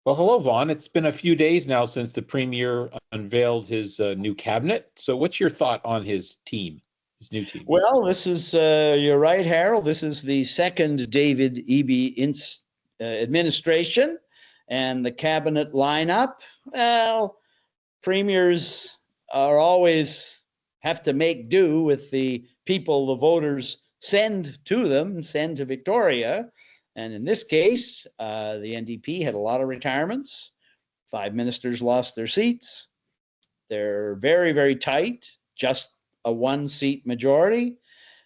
Well, hello, Vaughn. It's been a few days now since the premier unveiled his new cabinet. So, what's your thought on his team, his new team? Well, this is, you're right, Harold. This is the second David Eby administration, and the cabinet lineup. Well, premiers are always have to make do with the people the voters send to them, send to Victoria. And in this case, the NDP had a lot of retirements. 5 ministers lost their seats. They're very, very tight, just a 1-seat majority.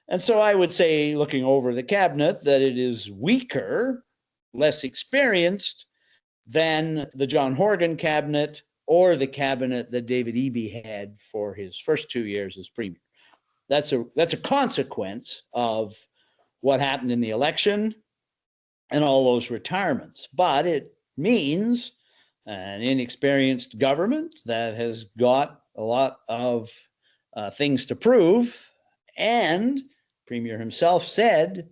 And so I would say, looking over the cabinet, that it is weaker, less experienced than the John Horgan cabinet or the cabinet that David Eby had for his first 2 years as premier. That's a consequence of what happened in the election and all those retirements. But it means an inexperienced government that has got a lot of things to prove. And Premier himself said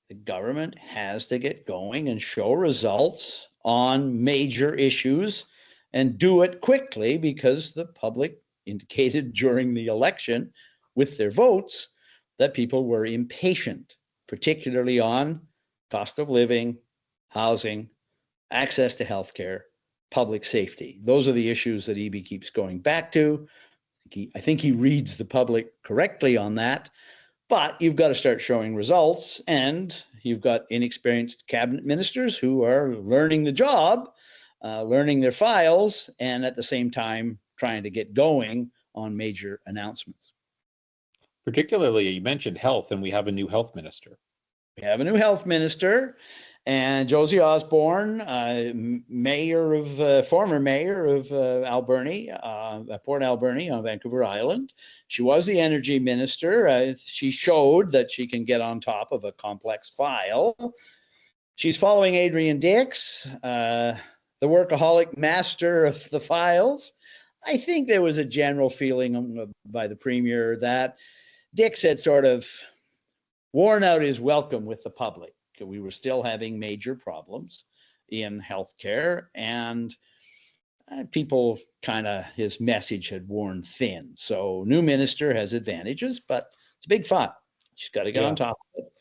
the government has to get going and show results on major issues and do it quickly, because the public indicated during the election with their votes that people were impatient, particularly on cost of living, housing, access to healthcare, public safety. Those are the issues that Eby keeps going back to. I think he reads the public correctly on that, but you've got to start showing results, and you've got inexperienced cabinet ministers who are learning the job, learning their files, and at the same time trying to get going on major announcements. Particularly, you mentioned health, and we have a new health minister. We have a new health minister, and Josie Osborne, former mayor of Alberni, Port Alberni on Vancouver Island. She was the energy minister. She showed that she can get on top of a complex file. She's following Adrian Dix, the workaholic master of the files. I think there was a general feeling by the premier that Dix had sort of worn out his welcome with the public. We were still having major problems in healthcare, and people his message had worn thin. So new minister has advantages, but it's a big fight. She's got to get on top of it.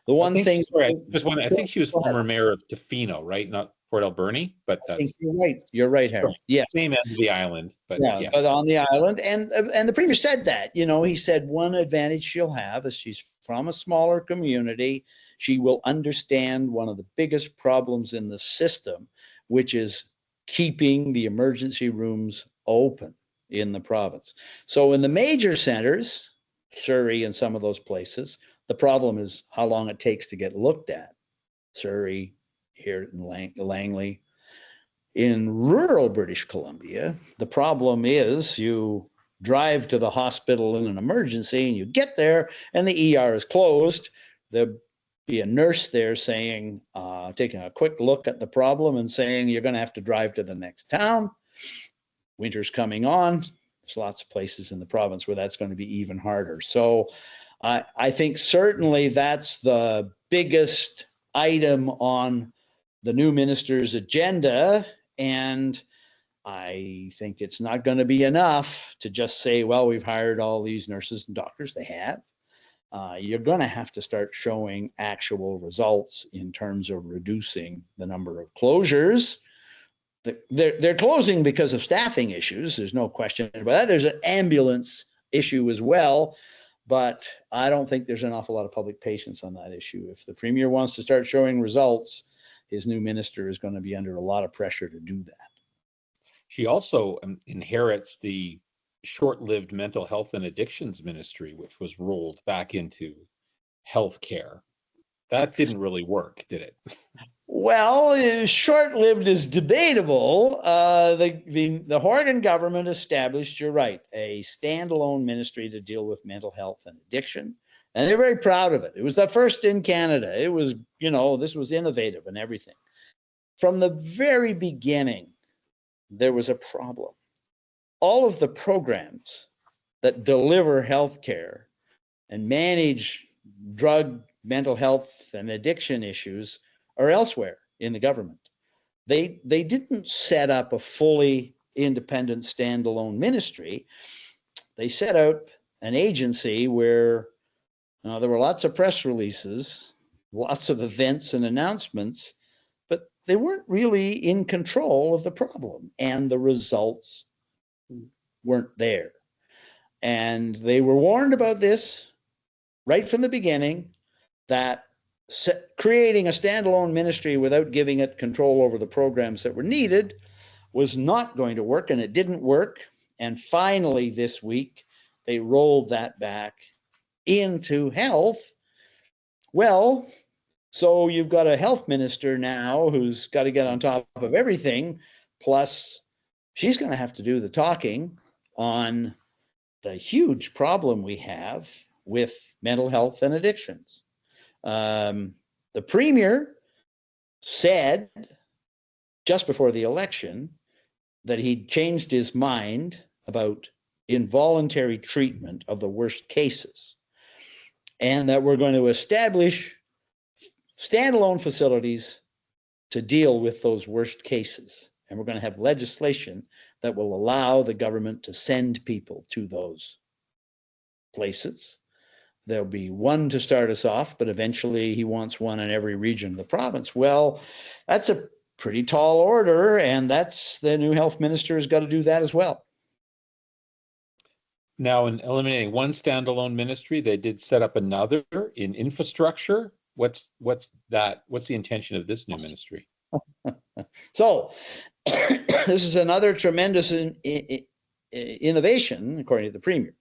The one thing, I think she was former mayor of Tofino, right? Not Port Alberni, but I think you're right. You're right, Harold. Yeah, same end of the island, but yes. But on the island, and the premier said that. He said one advantage she'll have is she's from a smaller community. She will understand one of the biggest problems in the system, which is keeping the emergency rooms open in the province. So in the major centers, Surrey and some of those places, the problem is how long it takes to get looked at. Surrey, here in Langley. In rural British Columbia, the problem is you drive to the hospital in an emergency and you get there and the ER is closed. There'll be a nurse there saying, taking a quick look at the problem and saying, you're going to have to drive to the next town. Winter's coming on. There's lots of places in the province where that's going to be even harder. So I think certainly that's the biggest item on the new minister's agenda. And I think it's not going to be enough to just say, well, we've hired all these nurses and doctors. They have. You're going to have to start showing actual results in terms of reducing the number of closures. They're closing because of staffing issues. There's no question about that. There's an ambulance issue as well, but I don't think there's an awful lot of public patience on that issue. If the premier wants to start showing results, his new minister is going to be under a lot of pressure to do that. She also inherits the short-lived mental health and addictions ministry, which was rolled back into healthcare. That didn't really work, did it? Well, short-lived is debatable. The Horgan government established, you're right, a standalone ministry to deal with mental health and addiction. And they're very proud of it. It was the first in Canada. It was, this was innovative and everything. From the very beginning, there was a problem. All of the programs that deliver healthcare and manage drug, mental health, and addiction issues are elsewhere in the government. they didn't set up a fully independent standalone ministry. They set out an agency where there were lots of press releases, lots of events and announcements, but they weren't really in control of the problem, and the results weren't there. And they were warned about this right from the beginning, that creating a standalone ministry without giving it control over the programs that were needed was not going to work, and it didn't work. And finally, this week, they rolled that back into health. Well, so you've got a health minister now who's got to get on top of everything, plus she's going to have to do the talking on the huge problem we have with mental health and addictions. The premier said just before the election that he'd changed his mind about involuntary treatment of the worst cases, and that we're going to establish standalone facilities to deal with those worst cases. And we're going to have legislation that will allow the government to send people to those places. There'll be one to start us off, but eventually he wants one in every region of the province. Well, that's a pretty tall order, and that's the new health minister has got to do that as well. Now, in eliminating one standalone ministry, they did set up another in infrastructure. What's that? What's the intention of this new ministry? So this is another tremendous innovation, according to the premier.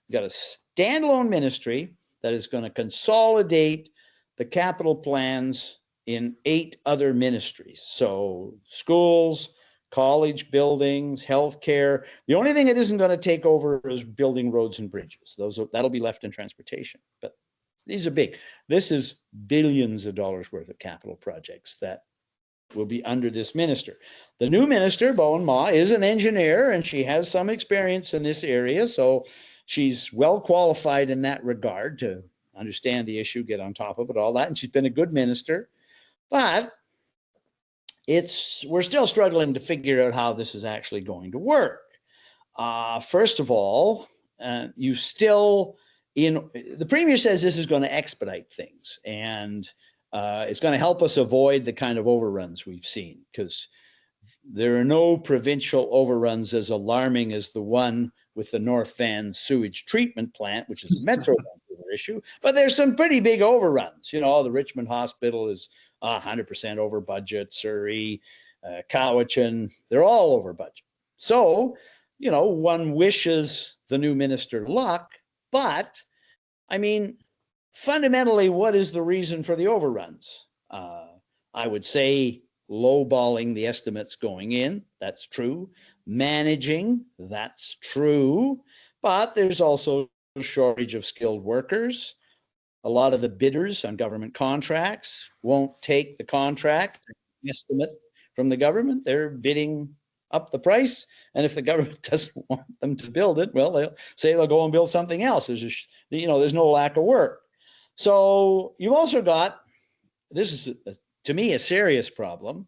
We've got a standalone ministry that is going to consolidate the capital plans in 8 other ministries. So schools, college buildings, healthcare. The only thing it isn't going to take over is building roads and bridges. That'll be left in transportation. But these are big. This is billions of dollars worth of capital projects that will be under this minister. The new minister, Vaughn Palmer, is an engineer, and she has some experience in this area. So she's well qualified in that regard to understand the issue, get on top of it, all that. And she's been a good minister. But we're still struggling to figure out how this is actually going to work. First of all, the premier says this is going to expedite things, and it's going to help us avoid the kind of overruns we've seen, because there are no provincial overruns as alarming as the one with the North Van sewage treatment plant, which is a Metro Vancouver issue. But there's some pretty big overruns. The Richmond Hospital is 100% over budget. Surrey, Cowichan, they're all over budget. So, one wishes the new minister luck, but I mean, fundamentally, what is the reason for the overruns? I would say lowballing the estimates going in. That's true. Managing. That's true. But there's also a shortage of skilled workers. A lot of the bidders on government contracts won't take the contract estimate from the government. They're bidding up the price. And if the government doesn't want them to build it, well, they'll say they'll go and build something else. There's no lack of work. So you've also got, this is to me a serious problem.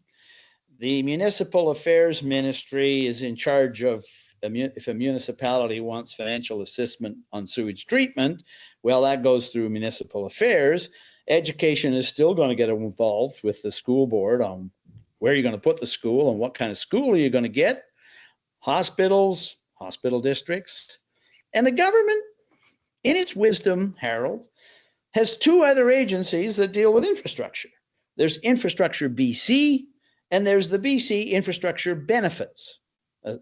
The Municipal Affairs Ministry is in charge of, if a municipality wants financial assistance on sewage treatment, well, that goes through municipal affairs. Education is still going to get involved with the school board on where you're going to put the school and what kind of school are you going to get. Hospitals, hospital districts, and the government, in its wisdom, Harold, has 2 other agencies that deal with infrastructure. There's Infrastructure BC, and there's the BC Infrastructure Benefits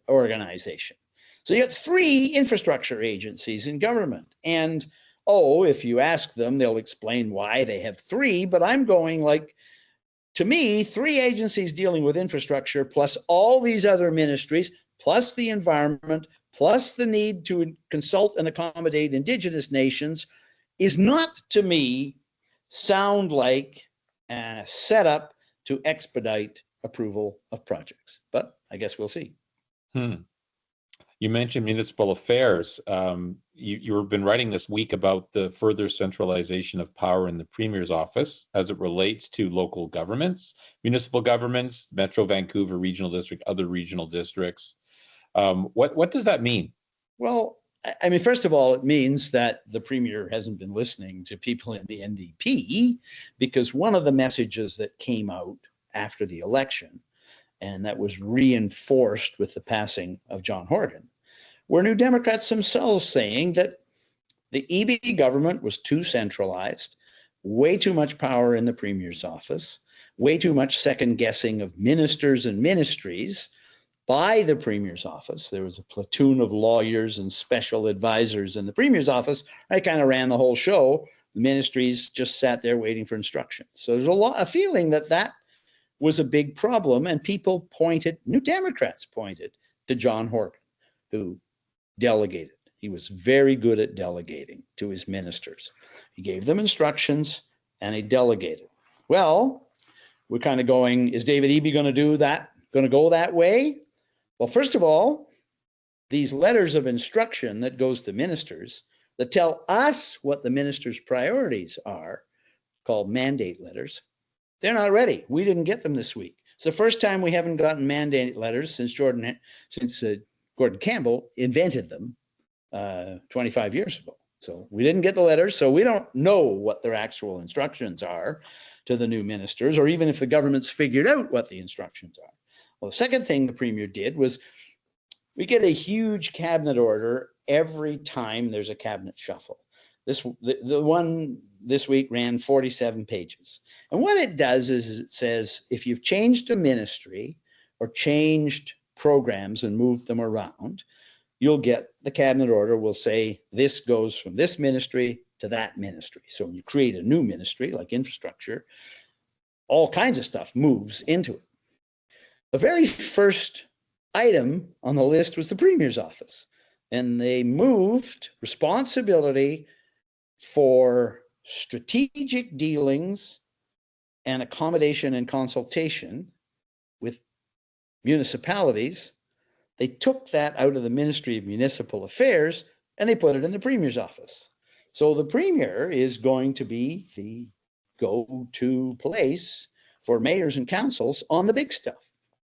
Organization. So you got 3 infrastructure agencies in government. And, if you ask them, they'll explain why they have 3, but I'm going to me, 3 agencies dealing with infrastructure, plus all these other ministries, plus the environment, plus the need to consult and accommodate Indigenous nations, is not, to me, sound like a setup to expedite approval of projects. But I guess we'll see. You mentioned municipal affairs. You've been writing this week about the further centralization of power in the Premier's office as it relates to local governments, municipal governments, Metro Vancouver Regional District, other regional districts. What does that mean? Well, I mean, first of all, it means that the Premier hasn't been listening to people in the NDP, because one of the messages that came out after the election, and that was reinforced with the passing of John Horgan, were New Democrats themselves saying that the EB government was too centralized, way too much power in the Premier's office, way too much second guessing of ministers and ministries by the Premier's office. There was a platoon of lawyers and special advisors in the Premier's office. I kind of ran the whole show. The ministries just sat there waiting for instructions. So there's a feeling that that was a big problem, and people pointed, New Democrats pointed to John Horgan, who delegated. He was very good at delegating to his ministers. He gave them instructions and he delegated. Well, we're kind of going, is David Eby going to do that? Going to go that way? Well, first of all, these letters of instruction that goes to ministers that tell us what the ministers' priorities are, called mandate letters, they're not ready. We didn't get them this week. It's the first time we haven't gotten mandate letters since Gordon Campbell invented them 25 years ago. So we didn't get the letters, so we don't know what their actual instructions are to the new ministers, or even if the government's figured out what the instructions are. Well, the second thing the Premier did was, we get a huge cabinet order every time there's a cabinet shuffle. The one this week ran 47 pages. And what it does is it says, if you've changed a ministry or changed programs and moved them around, you'll get, the cabinet order will say, this goes from this ministry to that ministry. So when you create a new ministry like infrastructure, all kinds of stuff moves into it. The very first item on the list was the Premier's office, and they moved responsibility for strategic dealings and accommodation and consultation with municipalities. They took that out of the Ministry of Municipal Affairs and they put it in the Premier's office. So the Premier is going to be the go-to place for mayors and councils on the big stuff.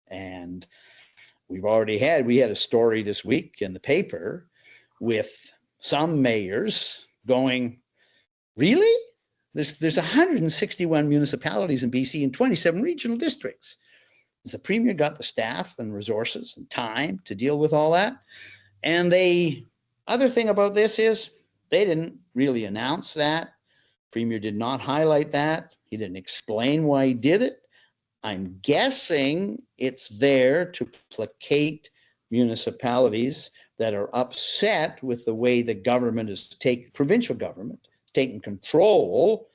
And we had a story this week in the paper with some mayors going, really? There's 161 municipalities in BC and 27 regional districts. Has the Premier got the staff and resources and time to deal with all that? And other thing about this is, they didn't really announce that. Premier did not highlight that. He didn't explain why he did it. I'm guessing it's there to placate municipalities that are upset with the way the government is provincial government, taking control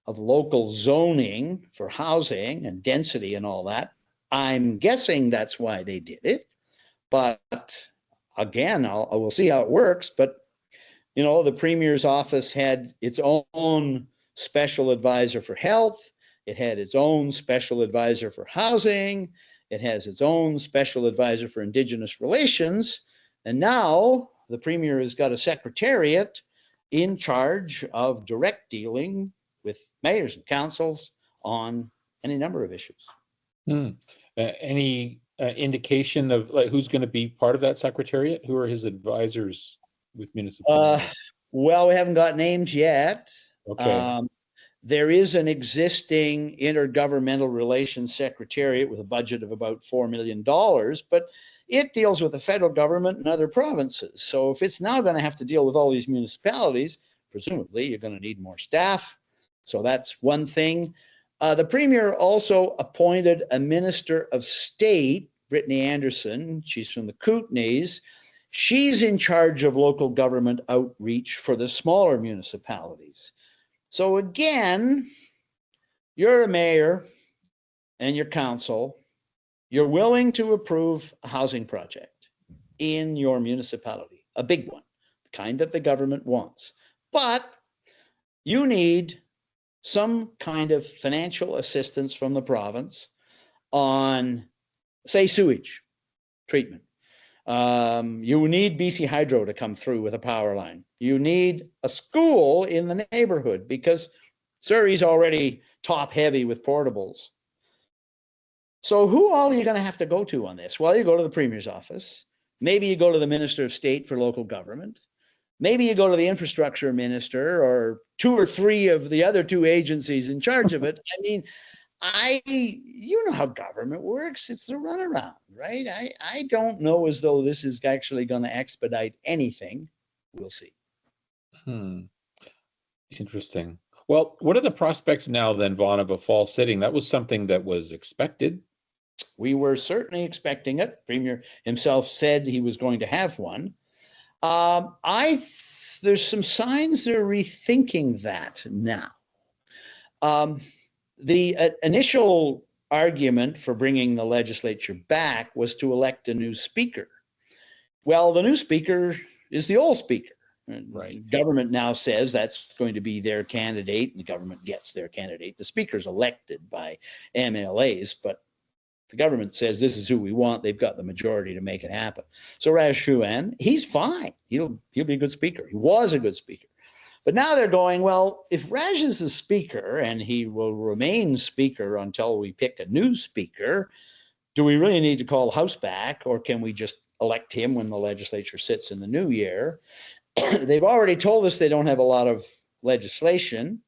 of local zoning for housing and density and all that. I'm guessing that's why they did it. But again, we'll see how it works. But, you know, the Premier's office had its own special advisor for health. It had its own special advisor for housing. It has its own special advisor for Indigenous relations. And now the Premier has got a secretariat in charge of direct dealing with mayors and councils on any number of issues. Any indication of who's going to be part of that secretariat? Who are his advisors with municipal? Well, we haven't got names yet. Okay. There is an existing intergovernmental relations secretariat with a budget of about $4 million, but it deals with the federal government and other provinces. So if it's now going to have to deal with all these municipalities, presumably you're going to need more staff. So that's one thing. The Premier also appointed a Minister of State, Brittany Anderson. She's from the Kootenays. She's in charge of local government outreach for the smaller municipalities. So again, you're a mayor and your council, you're willing to approve a housing project in your municipality, a big one, the kind that the government wants. But you need some kind of financial assistance from the province on, say, sewage treatment. You need BC Hydro to come through with a power line. You need a school in the neighborhood because Surrey's already top heavy with portables. So who all are you going to have to go to on this? Well, you go to the Premier's office. Maybe you go to the Minister of State for Local Government. Maybe you go to the Infrastructure Minister or 2 or 3 of the other 2 agencies in charge of it. I mean, you know how government works. It's the runaround, right? I don't know as though this is actually going to expedite anything. We'll see. Interesting. Well, what are the prospects now then, Vaughn, of a fall sitting? That was something that was expected. We were certainly expecting it. Premier himself said he was going to have one. There's some signs they're rethinking that now. The initial argument for bringing the legislature back was to elect a new speaker. Well, the new speaker is the old speaker. Right. Government now says that's going to be their candidate, and the government gets their candidate. The speaker's elected by MLAs, but the government says this is who we want. They've got the majority to make it happen. So Raj Chouhan, he's fine. He'll be a good speaker. He was a good speaker. But now they're going, well, if Raj is the speaker and he will remain speaker until we pick a new speaker, do we really need to call the House back, or can we just elect him when the legislature sits in the new year? They've already told us they don't have a lot of legislation.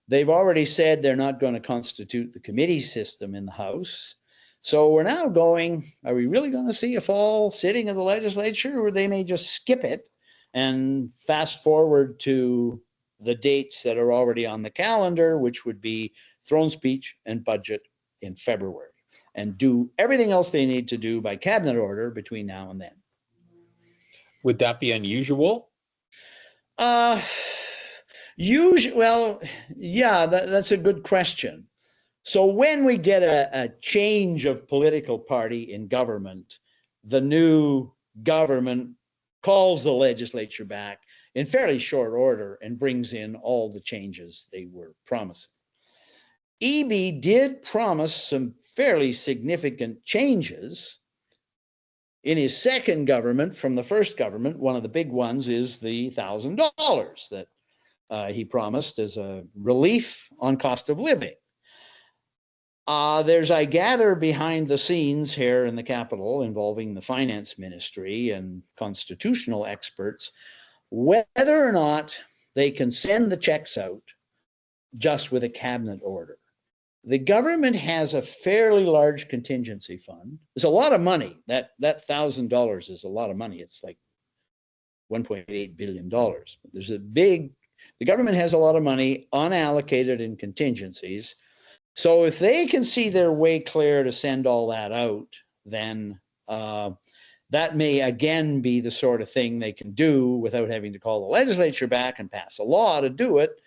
They've already said they're not going to constitute the committee system in the House. So we're now going, are we really going to see a fall sitting of the legislature, or they may just skip it and fast forward to the dates that are already on the calendar, which would be throne speech and budget in February, and do everything else they need to do by cabinet order between now and then. Would that be unusual? Well, yeah, that's a good question. So when we get a change of political party in government, the new government calls the legislature back in fairly short order and brings in all the changes they were promising. EB did promise some fairly significant changes in his second government from the first government. One of the big ones is the $1,000 that he promised as a relief on cost of living. There's, I gather, behind the scenes here in the Capitol involving the finance ministry and constitutional experts, whether or not they can send the checks out just with a cabinet order. The government has a fairly large contingency fund. It's a lot of money. That $1,000 is a lot of money. It's like $1.8 billion. There's the government has a lot of money unallocated in contingencies. So if they can see their way clear to send all that out, then that may again be the sort of thing they can do without having to call the legislature back and pass a law to do it.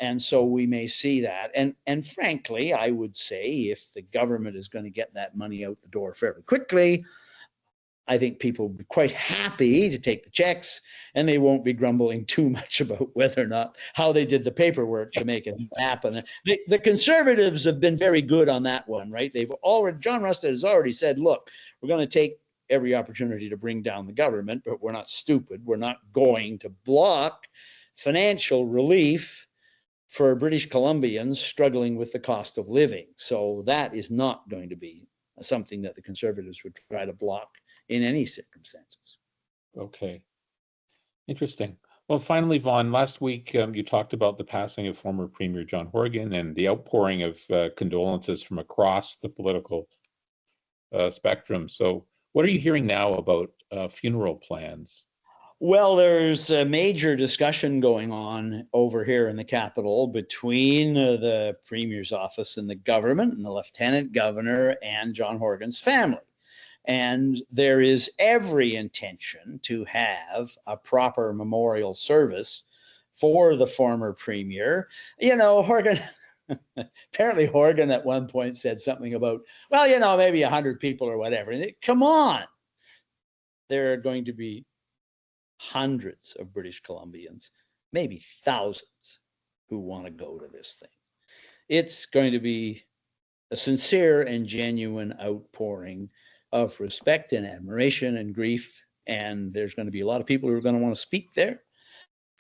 And so we may see that. And frankly, I would say if the government is going to get that money out the door fairly quickly, I think people will be quite happy to take the checks, and they won't be grumbling too much about whether or not how they did the paperwork to make it happen. The Conservatives have been very good on that one, right? John Rusted has already said, look, we're going to take every opportunity to bring down the government, but we're not stupid. We're not going to block financial relief for British Columbians struggling with the cost of living. So that is not going to be something that the Conservatives would try to block in any circumstances. Okay. Interesting. Well, finally, Vaughn, last week you talked about the passing of former Premier John Horgan and the outpouring of condolences from across the political spectrum. So what are you hearing now about funeral plans? Well, there's a major discussion going on over here in the Capitol between the Premier's office and the government and the Lieutenant Governor and John Horgan's family. And there is every intention to have a proper memorial service for the former Premier. You know, Horgan, apparently Horgan at one point said something about, well, you know, maybe 100 people or whatever. Come on. There are going to be hundreds of British Columbians, maybe thousands, who want to go to this thing. It's going to be a sincere and genuine outpouring of respect and admiration and grief. And there's going to be a lot of people who are going to want to speak there.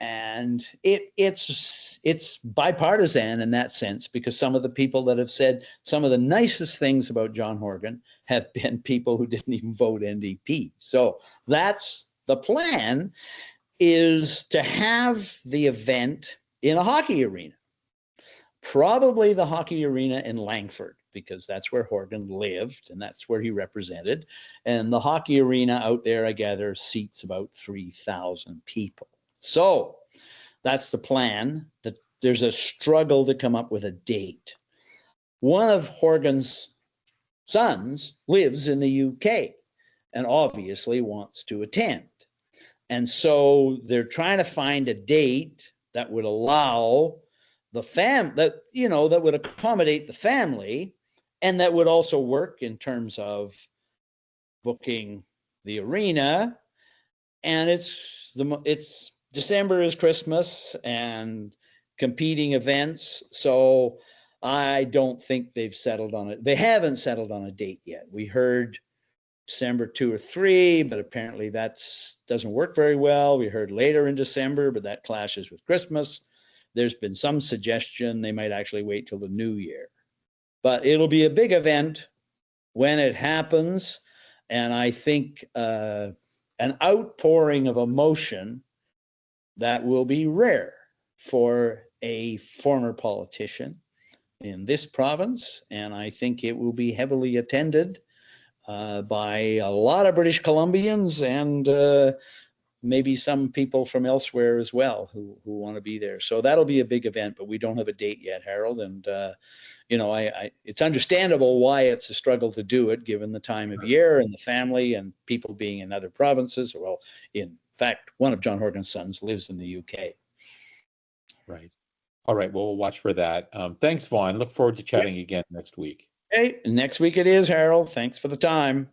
And it's bipartisan in that sense, because some of the people that have said some of the nicest things about John Horgan have been people who didn't even vote NDP. So that's the plan, is to have the event in a hockey arena, probably the hockey arena in Langford, because that's where Horgan lived and that's where he represented. And the hockey arena out there, I gather, seats about 3,000 people. So that's the plan. That there's a struggle to come up with a date. One of Horgan's sons lives in the UK and obviously wants to attend. And so they're trying to find a date that would allow the that would accommodate the family, and that would also work in terms of booking the arena. And it's December is Christmas and competing events. So I don't think they've settled on it. They haven't settled on a date yet. We heard December 2 or 3, but apparently that doesn't work very well. We heard later in December, but that clashes with Christmas. There's been some suggestion they might actually wait till the new year. But it'll be a big event when it happens. And I think an outpouring of emotion that will be rare for a former politician in this province. And I think it will be heavily attended by a lot of British Columbians and maybe some people from elsewhere as well who want to be there. So that'll be a big event, but we don't have a date yet, Harold. And, it's understandable why it's a struggle to do it, given the time of year and the family and people being in other provinces. Well, in fact, one of John Horgan's sons lives in the UK. Right. All right. Well, we'll watch for that. Thanks, Vaughn. Look forward to chatting again next week. Okay. Next week it is, Harold. Thanks for the time.